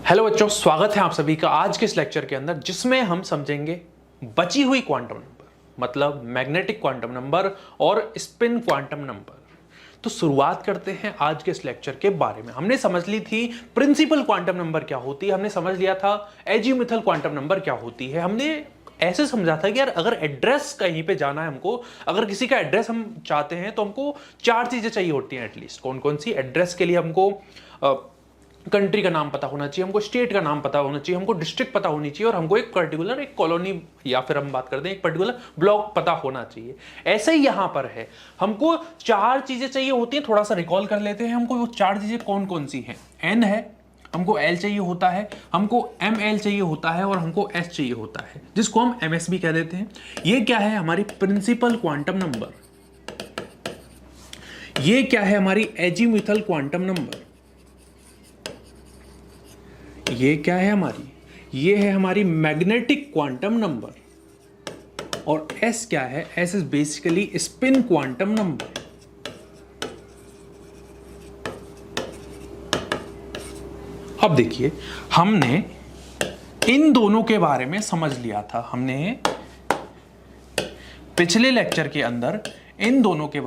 Hello बच्चों, स्वागत है आप सभी का आज के इस लेक्चर के अंदर, जिसमें हम समझेंगे बची हुई क्वांटम नंबर, मतलब मैग्नेटिक क्वांटम नंबर और स्पिन क्वांटम नंबर। तो शुरुआत करते हैं आज के इस लेक्चर के बारे में। हमने समझ ली थी प्रिंसिपल क्वांटम नंबर क्या होती है, हमने समझ लिया था एजीमुथल क्वांटम नंबर क्या होती है। हमने ऐसे समझा था कि यार अगर एड्रेस कहीं पे जाना है हमको, अगर किसी का एड्रेस हम चाहते हैं तो हमको चार चीजें चाहिए होती हैं एटलीस्ट। कौन कौन सी? एड्रेस के लिए हमको कंट्री का नाम पता होना चाहिए, हमको स्टेट का नाम पता होना चाहिए, हमको डिस्ट्रिक्ट पता होनी चाहिए और हमको एक पर्टिकुलर एक कॉलोनी या फिर हम बात करते हैं एक पर्टिकुलर ब्लॉक पता होना चाहिए। ऐसे ही यहां पर है, हमको चार चीजें चाहिए होती हैं। थोड़ा सा रिकॉल कर लेते हैं, हमको वो चार चीजें कौन कौन सी हैं। एन है, हमको एल चाहिए होता है, हमको एम एल चाहिए होता है और हमको एस चाहिए होता है, जिसको हम एम एस भी कह देते हैं। ये क्या है? हमारी प्रिंसिपल क्वांटम नंबर। ये क्या है? हमारी एजीमुथल क्वांटम नंबर। ये क्या है हमारी? ये है हमारी मैग्नेटिक क्वांटम नंबर। और एस क्या है? S is basically spin quantum number. अब देखिए, हमने इन दोनों के बारे में समझ लिया था। हमने पिछले लेक्चर के अंदर इन दोनों के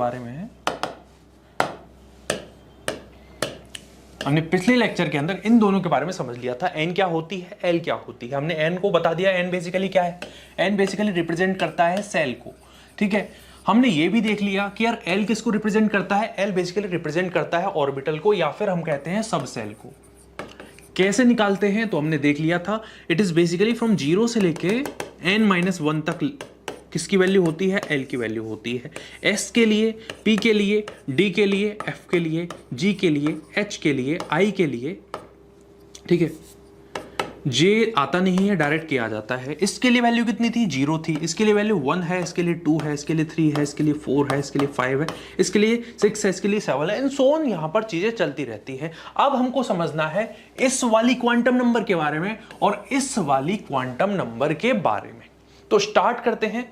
बारे में समझ लिया था। एन क्या होती है, एल क्या होती है। हमने एन को बता दिया। एन बेसिकली क्या है? एन बेसिकली रिप्रेजेंट करता है सेल को, ठीक है। हमने ये भी देख लिया कि यार एल किसको रिप्रेजेंट करता है? एल बेसिकली रिप्रेजेंट करता है ऑर्बिटल को, या फिर हम कहते हैं सब सेल को। कैसे निकालते हैं तो हमने देख लिया था। इट इज बेसिकली फ्रॉम 0 से लेके n-1 तक किसकी वैल्यू होती है? एल की वैल्यू होती है। एस के लिए, पी के लिए, डी के लिए, एफ के लिए, जी के लिए, एच के लिए, आई के लिए, ठीक है। जे आता नहीं है, डायरेक्ट के आ जाता है। इसके लिए वैल्यू कितनी थी? 0 थी। इसके लिए वैल्यू 1 है, इसके लिए 2 है, इसके लिए 3 है, इसके लिए 4 है, इसके लिए 5 है, इसके लिए 6 है, इसके लिए 7 है, एंड सो ऑन। यहां पर चीजें चलती रहती हैं। अब हमको समझना है इस वाली क्वांटम नंबर के बारे में और इस वाली क्वांटम नंबर के बारे में। तो स्टार्ट करते हैं।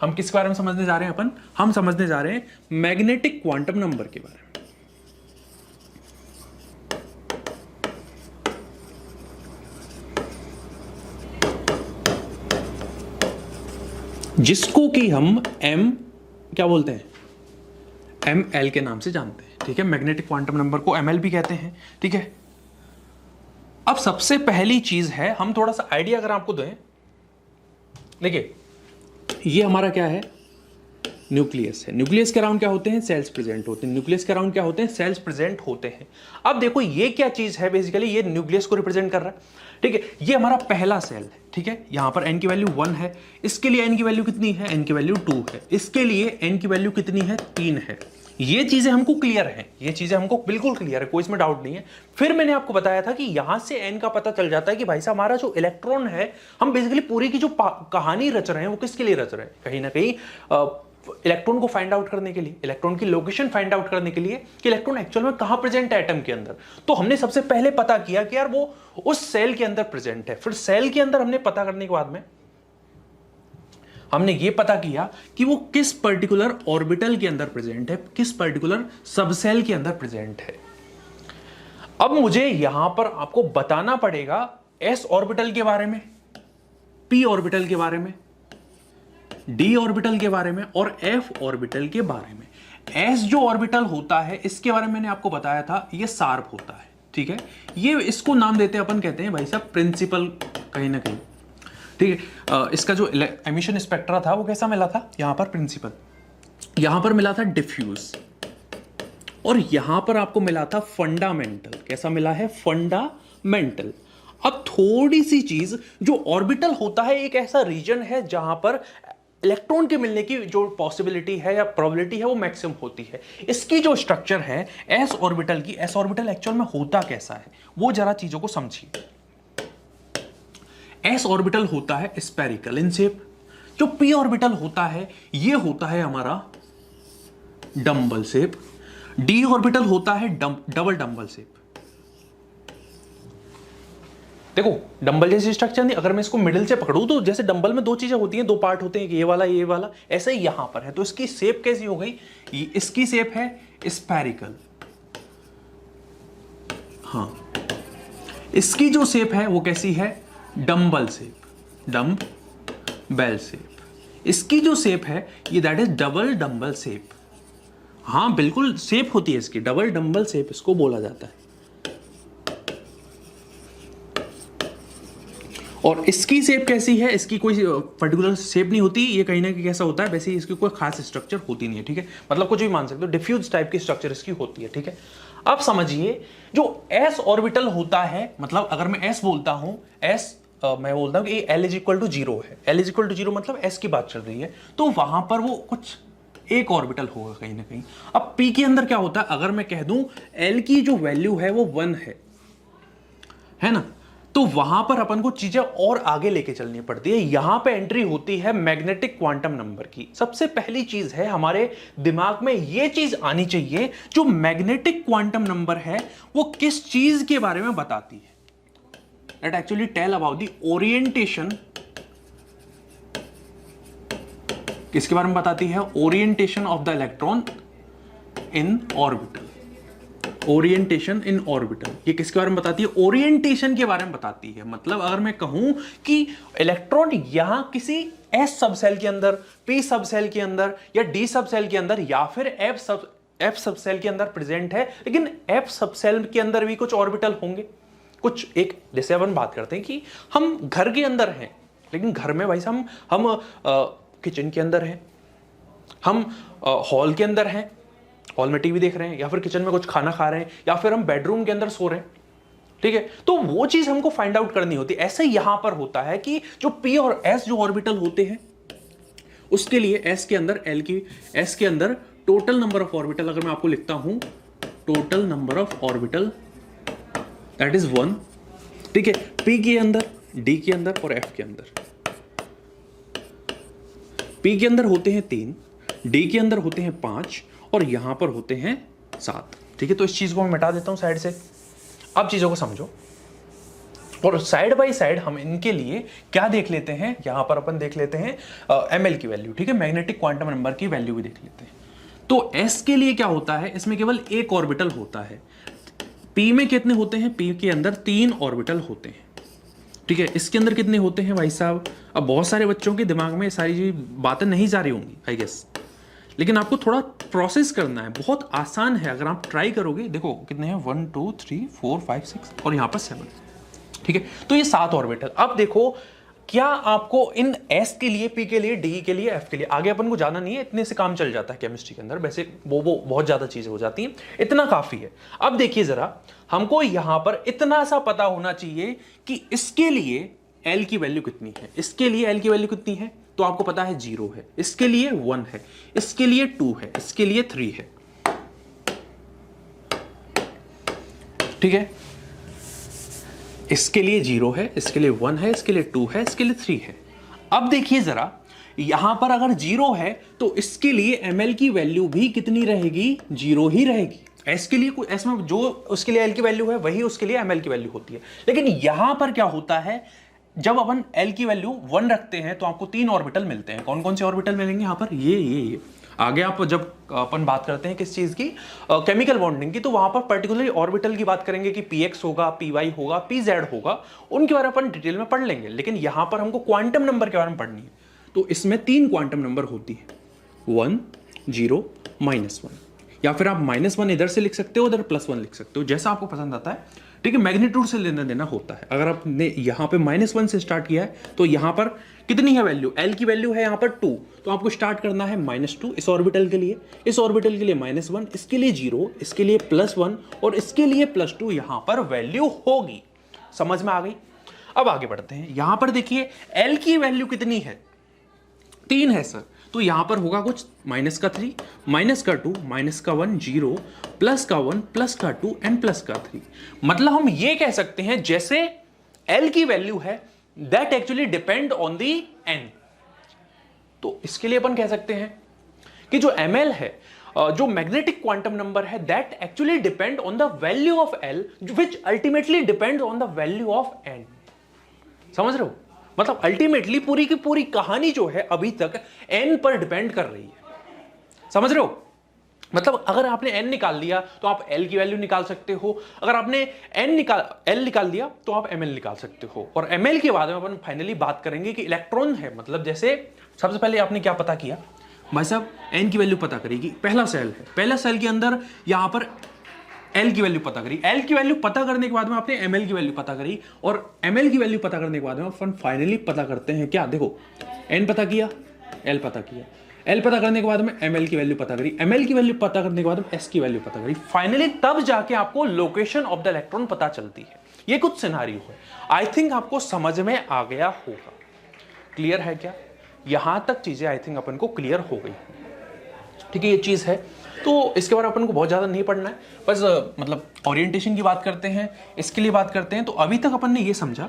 हम किसके बारे में समझने जा रहे हैं? हम समझने जा रहे हैं मैग्नेटिक क्वांटम नंबर के बारे में, जिसको कि हम एम क्या बोलते हैं? एम एल के नाम से जानते हैं, ठीक है। मैग्नेटिक क्वांटम नंबर को एम एल भी कहते हैं, ठीक है। अब सबसे पहली चीज है, हम थोड़ा सा आइडिया अगर आपको दें, देखिए ये हमारा क्या है? न्यूक्लियस है। न्यूक्लियस के अराउंड क्या होते हैं? सेल्स प्रेजेंट होते हैं। न्यूक्लियस के अराउंड क्या होते हैं? सेल्स प्रेजेंट होते हैं। अब देखो ये क्या चीज है? बेसिकली ये न्यूक्लियस को रिप्रेजेंट कर रहा है, ठीक है। ये हमारा पहला सेल है, ठीक है। यहां पर n की वैल्यू 1 है, इसके लिए n की वैल्यू कितनी है? n की वैल्यू 2 है, इसके लिए n की वैल्यू कितनी है? 3 है। ये चीजें हमको क्लियर है, ये चीजें हमको बिल्कुल क्लियर है, कोई इसमें डाउट नहीं है। फिर मैंने आपको बताया था कि यहां से n का पता चल जाता है कि भाई साहब हमारा जो इलेक्ट्रॉन है, हम बेसिकली पूरी की जो कहानी रच रहे हैं वो किसके लिए रच रहे हैं? कहीं ना कहीं इलेक्ट्रॉन को फाइंड आउट करने के लिए, इलेक्ट्रॉन की लोकेशन फाइंड आउट करने के लिए कि इलेक्ट्रॉन एक्चुअल में कहां प्रेजेंट है एटम के अंदर। तो हमने सबसे पहले पता किया कि यार वो उस सेल के अंदर प्रेजेंट है। फिर सेल के अंदर हमने पता करने के बाद में हमने ये पता किया कि वो किस पर्टिकुलर ऑर्बिटल के अंदर प्रेजेंट है, किस पर्टिकुलर सबसेल के अंदर प्रेजेंट है। अब मुझे यहां पर आपको बताना पड़ेगा एस ऑर्बिटल के बारे में, पी ऑर्बिटल के बारे में, डी ऑर्बिटल के बारे में और एफ ऑर्बिटल के बारे में। एस जो ऑर्बिटल होता है इसके बारे में मैंने आपको बताया था, ये शार्प होता है, ठीक है। ये इसको नाम देते हैं अपन, कहते हैं भाई साहब प्रिंसिपल, कहीं ना कहीं, ठीक है। इसका जो एमिशन स्पेक्ट्रा था वो कैसा मिला था? यहां पर प्रिंसिपल, यहां पर मिला था डिफ्यूज, और यहां पर आपको मिला था फंडामेंटल। कैसा मिला है? फंडामेंटल। अब थोड़ी सी चीज, जो ऑर्बिटल होता है एक ऐसा रीजन है जहां पर इलेक्ट्रॉन के मिलने की जो पॉसिबिलिटी है या प्रोबेबिलिटी है वो मैक्सिमम होती है। इसकी जो स्ट्रक्चर है एस ऑर्बिटल की, एस ऑर्बिटल एक्चुअल में होता कैसा है वो जरा चीजों को समझिए। एस ऑर्बिटल होता है स्फेरिकल इन शेप। जो पी ऑर्बिटल होता है ये होता है हमारा डंबल शेप। डी ऑर्बिटल होता है डबल डंबल शेप। देखो डंबल जैसी स्ट्रक्चर नहीं, अगर मैं इसको मिडिल से पकड़ूं तो जैसे डंबल में दो चीजें होती हैं, दो पार्ट होते हैं, ये वाला, ऐसे ही यहां पर है। तो इसकी शेप कैसी हो गई? इसकी शेप है स्फेरिकल, हाँ। इसकी जो शेप है वो कैसी है, डम्बल शेप, डम्बेल शेप। इसकी जो शेप है ये that is double dumbbell shape. हाँ बिल्कुल शेप होती है इसकी, डबल डम्बल शेप इसको बोला जाता है। और इसकी शेप कैसी है, इसकी कोई पर्टिकुलर शेप नहीं होती, ये कहीं ना कहीं कैसा होता है, वैसे ही इसकी कोई खास स्ट्रक्चर होती नहीं है, ठीक है, मतलब कुछ भी मान सकते हो, डिफ्यूज टाइप की स्ट्रक्चर इसकी होती है, ठीक है। अब समझिए जो s ऑर्बिटल होता है, मतलब अगर मैं s बोलता हूं, s मैं बोलता हूं कि l is equal to zero है, l is equal to zero मतलब s की बात चल रही है, तो वहां पर वो कुछ एक ऑर्बिटल होगा कहीं ना कहीं। अब p के अंदर क्या होता है, अगर मैं कह दूं l की जो वैल्यू है वो 1 है ना, तो वहां पर अपन को चीजें और आगे लेके चलनी पड़ती है। यहां पे एंट्री होती है मैग्नेटिक क्वांटम नंबर की। सबसे पहली चीज है हमारे दिमाग में ये चीज आनी चाहिए, जो मैग्नेटिक क्वांटम नंबर है वो किस चीज के बारे में बताती है, that actually tell about the orientation, किसके बारे में बताती है, orientation of the electron in orbital, orientation in orbital. ये किसके बारे में बताती है, ओरिएंटेशन के बारे में बताती है। मतलब अगर मैं कहूं कि इलेक्ट्रॉन यहां किसी एस सब सेल के अंदर, पी सब सेल के अंदर, या डी सब सेल के अंदर, या फिर एफ सब सेल के अंदर प्रेजेंट है, लेकिन एफ सब सेल के अंदर भी कुछ ऑर्बिटल होंगे, कुछ एक, जैसे अपन बात करते हैं कि हम घर के अंदर हैं, लेकिन घर में भाई हम किचन के अंदर हैं, हम हॉल के अंदर हैं, हॉल में टीवी देख रहे हैं, या फिर किचन में कुछ खाना खा रहे हैं, या फिर हम बेडरूम के अंदर सो रहे हैं, ठीक है, तो वो चीज हमको फाइंड आउट करनी होती है। ऐसे यहां पर होता है कि जो p और s जो ऑर्बिटल होते हैं, उसके लिए s के अंदर s के अंदर टोटल नंबर ऑफ ऑर्बिटल, अगर मैं आपको लिखता हूं total number of orbital that is 1, ठीक है, p के अंदर, d के अंदर और f के अंदर। p के अंदर होते हैं 3, d के अंदर होते हैं 5 और यहां पर होते हैं 7, ठीक है। तो इस चीज को मैं मिटा देता हूं साइड से। अब चीजों को समझो और साइड बाय साइड हम इनके लिए क्या देख लेते हैं, यहां पर अपन देख लेते हैं ml की वैल्यू, ठीक है, मैग्नेटिक क्वांटम नंबर की वैल्यू भी देख लेते हैं। तो s के लिए क्या होता है, इसमें केवल एक ऑर्बिटल होता है। p में कितने होते हैं, p के अंदर 3 ऑर्बिटल होते हैं, ठीक है। इसके अंदर कितने होते हैं भाई साहब, अब बहुत सारे बच्चों के दिमाग में सारी बातें नहीं जा रही होंगी आई गेस, लेकिन आपको थोड़ा प्रोसेस करना है, बहुत आसान है, अगर आप ट्राई करोगे। देखो कितने हैं, 1 2 3 4 5 6 और यहां पर 7, ठीक है, तो ये 7 ऑर्बिटल। अब देखो क्या आपको इन s के लिए, p के लिए, d के लिए, f के लिए, आगे अपन को जाना नहीं है, इतने से काम चल जाता है केमिस्ट्री के अंदर, वैसे वो बहुत ज्यादा चीजें हो जाती हैं, इतना काफी है। अब देखिए जरा, हमको यहां पर इतना सा पता होना चाहिए कि इसके लिए l की वैल्यू कितनी है, इसके लिए l की वैल्यू कितनी है, तो आपको पता है 0 है, इसके लिए 1 है, इसके लिए 2 है, इसके लिए 3 है, ठीक है, इसके लिए 0 है, इसके लिए 1 है, इसके लिए 2 है, इसके लिए 3 है। अब देखिए जरा, यहां पर अगर 0 है तो इसके लिए ml की वैल्यू भी कितनी रहेगी, 0 ही रहेगी। s के लिए s में जो उसके लिए l की वैल्यू है वही उसके लिए ml की वैल्यू होती है। लेकिन यहां पर क्या होता है, जब अपन l की वैल्यू 1 रखते हैं तो आपको 3 ऑर्बिटल मिलते हैं। कौन कौन से ऑर्बिटल मिलेंगे यहाँ पर, ये आगे आप जब अपन बात करते हैं किस चीज की, केमिकल बॉन्डिंग की, तो वहां पर पर्टिकुलरली ऑर्बिटल की बात करेंगे कि px होगा, py होगा, pz होगा, उनके बारे में अपन डिटेल में पढ़ लेंगे। लेकिन यहां पर हमको क्वांटम नंबर के बारे में पढ़नी है, तो इसमें 3 क्वांटम नंबर होती है, 1 0 -1, या फिर आप -1 इधर से लिख सकते हो, उधर +1 लिख सकते हो, जैसा आपको पसंद आता है, ठीक है। मैग्नीट्यूड से लेना देना होता है। अगर आपने यहां पे -1 से स्टार्ट किया है तो यहां पर कितनी है वैल्यू, l की वैल्यू है यहां पर 2, तो आपको स्टार्ट करना है -2 इस ऑर्बिटल के लिए, इस ऑर्बिटल के लिए -1, इसके लिए 0, इसके लिए +1 और इसके लिए +2 यहां पर वैल्यू होगी। समझ में आ गई। अब आगे बढ़ते हैं, यहां पर देखिए l की वैल्यू कितनी है, 3 है सर, तो यहां पर होगा कुछ -3, -2, -1 0, +1, +2 एंड +3। मतलब हम ये कह सकते हैं जैसे l की वैल्यू है that actually depend on the n, तो इसके लिए अपन कह सकते हैं कि जो ml है, जो मैग्नेटिक क्वांटम नंबर है, that actually depend on the value of l which ultimately depend on the value of n। समझ रहे हो, मतलब अल्टीमेटली पूरी की पूरी कहानी जो है अभी तक n पर डिपेंड कर रही है। समझ रहे हो, मतलब अगर आपने n निकाल लिया तो आप l की वैल्यू निकाल सकते हो, अगर आपने l निकाल दिया तो आप ml निकाल सकते हो। और ml के बाद में अपन फाइनली बात करेंगे कि इलेक्ट्रॉन है, मतलब जैसे सबसे पहले आपने क्या पता किया भाई साहब, n की वैल्यू पता करेगी, पहला सेल है, पहला सेल के अंदर यहां पर l की वैल्यू पता करी, l की वैल्यू पता करने के बाद में आपने ml की वैल्यू पता करी, और ml की वैल्यू पता करने के बाद में अपन फाइनली पता करते हैं क्या, देखो n पता किया, l पता किया, l पता करने के बाद में ml की वैल्यू पता करी, ml की वैल्यू पता करने के बाद में s की वैल्यू पता करी, फाइनली तब जाके आपको लोकेशन ऑफ द इलेक्ट्रॉन पता चलती है। ये कुछ सिनेरियो है, आई थिंक आपको समझ में आ गया होगा। क्लियर है क्या? यहां तक चीजें आई थिंक अपन को क्लियर हो गई, ठीक है। ये चीज है, तो इसके बारे में अपन को बहुत ज़्यादा नहीं पढ़ना है, बस मतलब ओरिएंटेशन की बात करते हैं, इसके लिए बात करते हैं। तो अभी तक अपन ने ये समझा,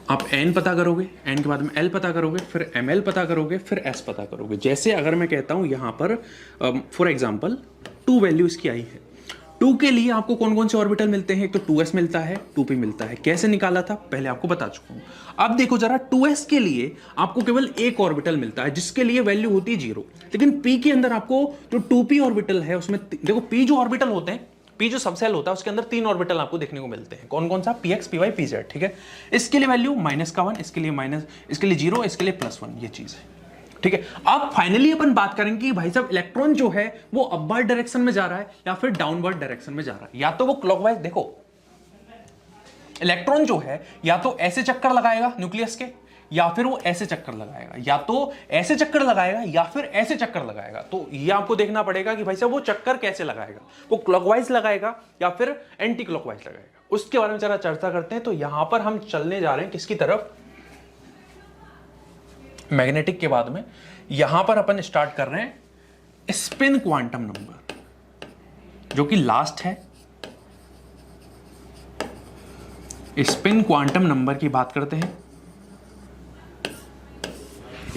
आप n पता करोगे, n के बाद में l पता करोगे, फिर ml पता करोगे, फिर s पता करोगे। जैसे अगर मैं कहता हूँ यहाँ पर फॉर एग्जांपल 2 वैल्यू इसकी आई है, 2 के लिए आपको कौन कौन से ऑर्बिटल मिलते हैं, एक तो 2s मिलता है, 2p मिलता है। कैसे निकाला था पहले आपको बता चुका हूँ। अब देखो जरा, 2s के लिए आपको केवल एक ऑर्बिटल मिलता है जिसके लिए वैल्यू होती है 0, लेकिन p के अंदर आपको जो 2p ऑर्बिटल है उसमें देखो p जो ऑर्बिटल होते हैं, p जो सबसेल होता है उसके अंदर 3 ऑर्बिटल आपको देखने को मिलते हैं। कौन कौन सा? px, py, pz, ठीक है। इसके लिए वैल्यू -1, इसके लिए माइनस, इसके लिए 0, इसके लिए +1, ये चीज है, ठीक है। अब फाइनली अपन बात करेंगे कि भाई साहब इलेक्ट्रॉन जो है वो अपवर्ड डायरेक्शन में जा रहा है या फिर डाउनवर्ड डायरेक्शन में जा रहा है। या तो वो क्लॉकवाइज, देखो इलेक्ट्रॉन जो है या तो ऐसे चक्कर लगाएगा न्यूक्लियस के, या फिर वो ऐसे चक्कर लगाएगा, या तो ऐसे चक्कर लगाएगा या फिर ऐसे चक्कर लगाएगा। तो ये आपको देखना पड़ेगा कि भाई साहब वो चक्कर कैसे लगाएगा, वो क्लॉकवाइज लगाएगा या फिर एंटी क्लॉकवाइज लगाएगा। उसके बारे में जरा चर्चा करते हैं। तो यहां पर हम चलने जा रहे हैं किसकी तरफ? मैग्नेटिक के बाद में यहां पर अपन स्टार्ट कर रहे हैं स्पिन क्वांटम नंबर, जो कि लास्ट है। स्पिन क्वांटम नंबर की बात करते हैं।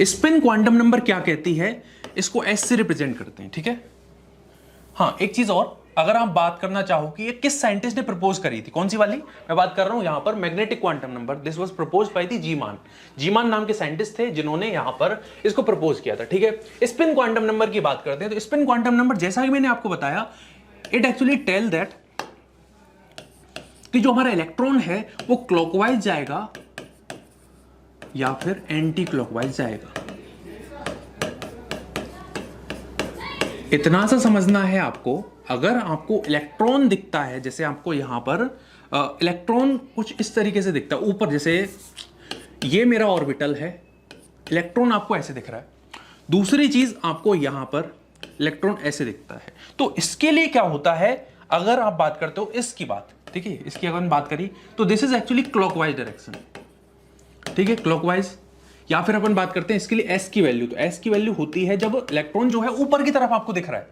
स्पिन क्वांटम नंबर क्या कहती है? इसको एस से रिप्रेजेंट करते हैं, ठीक है। हाँ, एक चीज और, अगर आप बात करना चाहो कि ये किस साइंटिस्ट ने प्रपोज करी थी, कौन सी वाली मैं बात कर रहा हूं यहां पर, magnetic quantum number. This was proposed by the Zeeman नाम के साइंटिस्ट थे जिन्होंने यहां पर इसको प्रपोज किया था, ठीक है। स्पिन क्वांटम नंबर की बात करते हैं। तो स्पिन क्वांटम नंबर, जैसा कि मैंने आपको बताया, इट एक्चुअली टेल दैट कि जो हमारा इलेक्ट्रॉन है वो क्लॉकवाइज जाएगा या फिर एंटी क्लॉकवाइज जाएगा। इतना सा समझना है आपको, अगर आपको इलेक्ट्रॉन दिखता है, जैसे आपको यहां पर इलेक्ट्रॉन कुछ इस तरीके से दिखता है ऊपर, जैसे ये मेरा ऑर्बिटल है, इलेक्ट्रॉन आपको ऐसे दिख रहा है। दूसरी चीज, आपको यहां पर इलेक्ट्रॉन ऐसे दिखता है। तो इसके लिए क्या होता है, अगर आप बात करते हो इसकी बात, ठीक है, इसकी अगर बात करी तो this is actually clockwise direction, ठीक है, क्लॉकवाइज। या फिर अपन बात करते हैं इसके लिए एस की वैल्यू, तो एस की वैल्यू होती है जब इलेक्ट्रॉन जो है ऊपर की तरफ आपको दिख रहा है,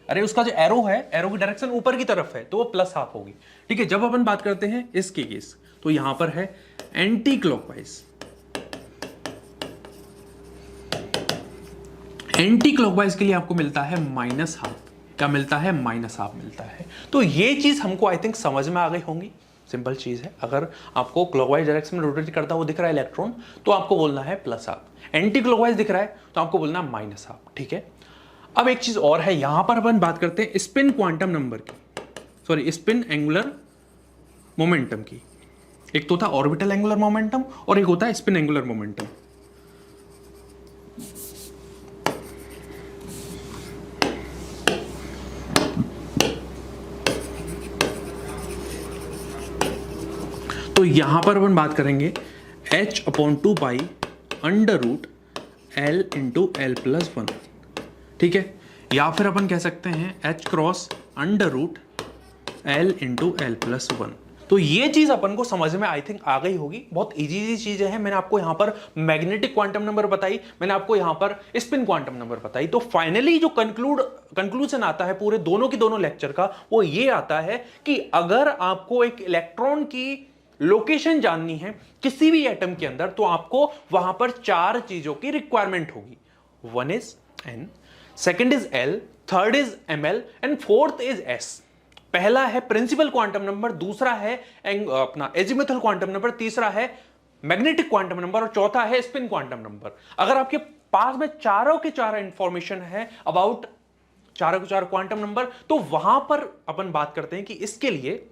अरे उसका जो एरो है, एरो की डायरेक्शन ऊपर की तरफ है, तो वो +½ होगी, ठीक है। जब अपन बात करते हैं इसके केस, तो यहां पर है एंटी क्लॉकवाइज। एंटी क्लॉकवाइज के लिए आपको मिलता है -½ क्या मिलता है? -½ मिलता है। तो ये चीज हमको आई थिंक समझ में आ गई होंगी। सिंपल चीज है, अगर आपको क्लॉकवाइज डायरेक्शन में रोटेट करता हुआ दिख रहा है इलेक्ट्रॉन, तो आपको बोलना है +½ एंटी क्लॉकवाइज दिख रहा है तो आपको बोलना है -½ ठीक है। अब एक चीज और है, यहां पर अपन बात करते हैं स्पिन क्वांटम नंबर की, सॉरी स्पिन एंगुलर मोमेंटम की। एक तो था ऑर्बिटल एंगुलर मोमेंटम और एक होता है स्पिन एंगुलर मोमेंटम। तो यहां पर अपन बात करेंगे h/2 √L × L+1, ठीक है। या फिर अपन कह सकते हैं h×√L × L+1। तो ये चीज अपन को समझ में आई थिंक आ गई होगी। बहुत इजी चीजें हैं। मैंने आपको यहां पर मैग्नेटिक क्वांटम नंबर बताई, मैंने आपको यहां पर स्पिन क्वांटम नंबर बताई। तो फाइनली जो कंक्लूजन आता है पूरे दोनों की दोनों लेक्चर का, वो ये आता है कि अगर आपको एक इलेक्ट्रॉन की लोकेशन जाननी है किसी भी एटम के अंदर, तो आपको वहां पर 4 चीजों की रिक्वायरमेंट होगी। 1 is n, second is l, third is ml and fourth is s। पहला है प्रिंसिपल क्वांटम नंबर, दूसरा है अपना एजिमुथल क्वांटम नंबर, तीसरा है मैग्नेटिक क्वांटम नंबर और चौथा है स्पिन क्वांटम नंबर। अगर आपके पास में चारों के चारों इंफॉर्मेशन है अबाउट चारों के चारों क्वांटम नंबर। तो वहां पर अपन बात करते हैं कि इसके लिए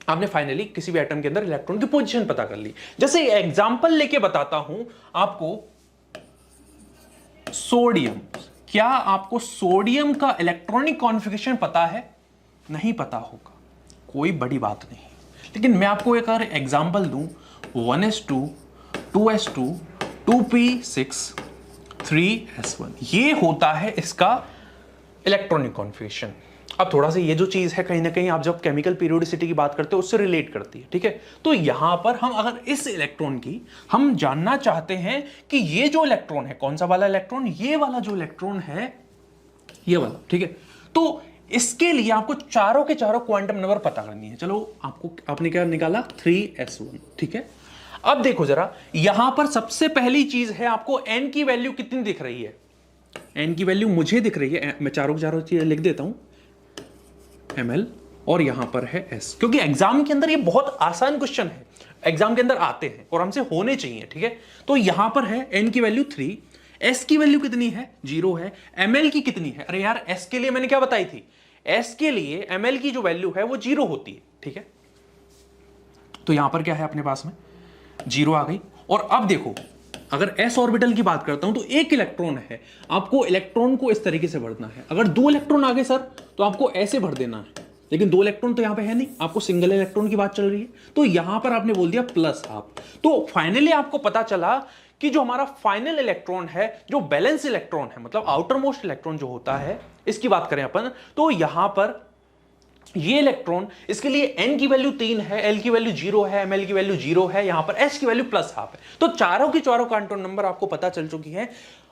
आपने फाइनली किसी भी एटम के अंदर इलेक्ट्रॉन की पोजीशन पता कर ली। जैसे एग्जांपल लेके बताता हूं आपको, सोडियम। क्या आपको सोडियम का इलेक्ट्रॉनिक कॉन्फ़िगरेशन पता है? नहीं पता होगा, कोई बड़ी बात नहीं, लेकिन मैं आपको एक और एग्जांपल दूं, 1s2 2s2 2p6 3s1, ये होता है इसका इलेक्ट्रॉनिक कॉन्फ़िगरेशन। अब थोड़ा सा ये जो चीज है कहीं ना कहीं आप जब केमिकल पीरियोडिसिटी की बात करते हो उससे रिलेट करती है, ठीक है। तो यहां पर हम अगर इस इलेक्ट्रॉन की हम जानना चाहते हैं कि ये जो इलेक्ट्रॉन है, कौन सा वाला इलेक्ट्रॉन, ये वाला जो इलेक्ट्रॉन है, ये वाला, ठीक है। तो इसके लिए आपको चारों के चारों क्वांटम नंबर पता करनी है। चलो आपने क्या निकाला, 3s1, ठीक है। अब देखो जरा, यहां पर सबसे पहली चीज है, आपको n की वैल्यू कितनी दिख रही है? n की वैल्यू मुझे दिख रही है, मैं चारों के चारों चीजें लिख देता हूं, ml, और यहां पर है s, क्योंकि एग्जाम के अंदर ये बहुत आसान क्वेश्चन है, एग्जाम के अंदर आते हैं और हमसे होने चाहिए, ठीक है। तो यहां पर है n की वैल्यू 3, s की वैल्यू कितनी है, 0 है, ml की कितनी है, अरे यार s के लिए मैंने क्या बताई थी, s के लिए ml की जो वैल्यू है वो 0 होती है, ठीक है। तो यहां पर क्या है अपने पास में, 0 आ गई। और अब देखो, अगर s ऑर्बिटल की बात करता हूं तो एक इलेक्ट्रॉन है, आपको इलेक्ट्रॉन को इस तरीके से भरना है। अगर 2 इलेक्ट्रॉन आ गए सर तो आपको ऐसे भर देना है, लेकिन 2 इलेक्ट्रॉन तो यहां पे है नहीं, आपको सिंगल इलेक्ट्रॉन की बात चल रही है, तो यहां पर आपने बोल दिया प्लस हाफ। तो फाइनली आपको पता चला कि जो हमारा फाइनल इलेक्ट्रॉन है, जो बैलेंस इलेक्ट्रॉन है, मतलब आउटर मोस्ट इलेक्ट्रॉन जो होता है, इसकी बात करें अपन, तो यहां पर ये इलेक्ट्रॉन, इसके लिए n की वैल्यू 3 है, l की वैल्यू 0 है, ml की वैल्यू 0 है, यहां पर s की वैल्यू प्लस हाफ है। तो चारों की चारों क्वांटम नंबर आपको पता चल चुकी है,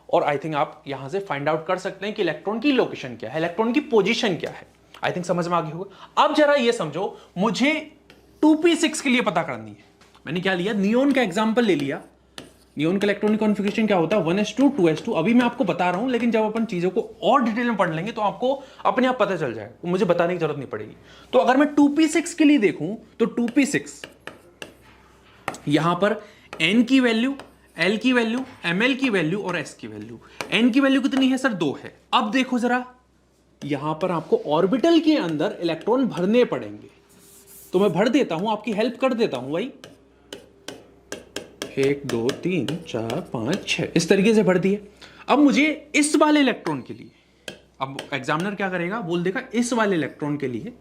और आई थिंक आप यहां से फाइंड आउट कर सकते हैं कि इलेक्ट्रॉन की लोकेशन क्या है, इलेक्ट्रॉन की पोजीशन क्या है। आई थिंक समझ में आ गई होगा। अब जरा ये समझो, मुझे 2p6 के लिए पता करनी है। मैंने क्या लिया, नियोन का एग्जाम्पल ले लिया। नियोन का इलेक्ट्रॉनिक कॉन्फ़िगरेशन क्या होता है, 1s2 2s2। अभी मैं आपको बता रहा हूं, लेकिन जब अपन चीजों को और डिटेल में पढ़ लेंगे तो आपको अपने आप पता चल जाएगा, मुझे बताने की जरूरत नहीं पड़ेगी। तो अगर मैं 2p6 के लिए देखूं तो 2p6 यहां पर n की वैल्यू, l की वैल्यू, ml की वैल्यू और s की वैल्यू। n की वैल्यू कितनी है सर, 2 है। अब देखो जरा, यहां पर आपको ऑर्बिटल के अंदर इलेक्ट्रॉन भरने पड़ेंगे, तो मैं भर देता हूं, आपकी हेल्प कर देता हूं भाई। 1 2 3 4 5 6 इस तरीके से भर दिए। अब मुझे इस वाले इलेक्ट्रॉन के लिए, अब एग्जामिनर क्या करेगा, बोल देगा इस वाले इलेक्ट्रॉन के लिए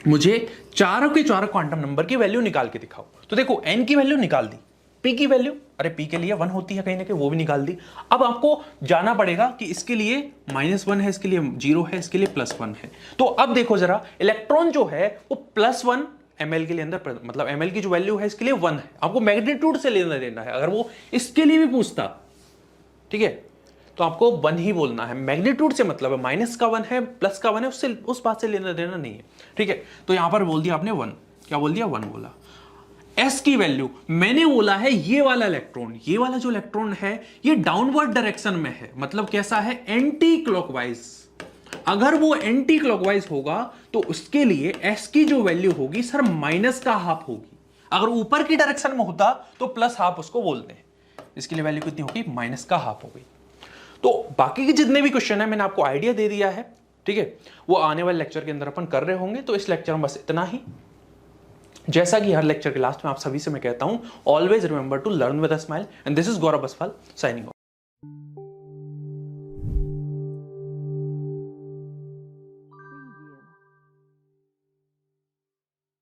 मुझे चारों के चारों क्वांटम नंबर की वैल्यू निकाल के दिखाओ। तो देखो, n की वैल्यू निकाल दी, p की वैल्यू, अरे p के लिए 1 होती है कहीं ना कहीं, वो भी निकाल दी। अब आपको जाना पड़ेगा कि इसके लिए -1 है, इसके लिए 0 है, इसके लिए +1 है। तो अब देखो जरा, इलेक्ट्रॉन जो है वो +1 ml के लिए अंदर, मतलब ml की जो वैल्यू है इसके लिए 1 है। आपको मैग्नीट्यूड से लेना देना है। अगर वो इसके लिए भी पूछता, ठीक है, तो आपको 1 ही बोलना है। मैग्नीट्यूड से मतलब है माइनस का 1 है, प्लस का 1 है, उससे उस बात से लेना देना नहीं है, ठीक है। तो यहां पर बोल दिया आपने 1, क्या बोल दिया, 1 बोला। s की वैल्यू मैंने बोला है ये वाला इलेक्ट्रॉन, ये वाला जो इलेक्ट्रॉन है ये डाउनवर्ड डायरेक्शन में है, मतलब कैसा है, एंटी क्लॉकवाइज। अगर वो एंटी क्लॉकवाइज होगा तो उसके लिए s की जो वैल्यू होगी सर माइनस का हाफ होगी। अगर ऊपर की डायरेक्शन में होता तो प्लस हाफ उसको बोलते हैं। इसके लिए वैल्यू कितनी होगी, माइनस का हाफ होगी। तो बाकी के जितने भी क्वेश्चन है मैंने आपको आइडिया दे दिया है, ठीक है, वो आने वाले लेक्चर के अंदर अपन कर रहे होंगे। तो इस लेक्चर में बस इतना ही। जैसा कि हर लेक्चर के लास्ट में आप सभी से मैं कहता हूं, always remember to learn with a smile, and this is Gaurav Baswal signing of.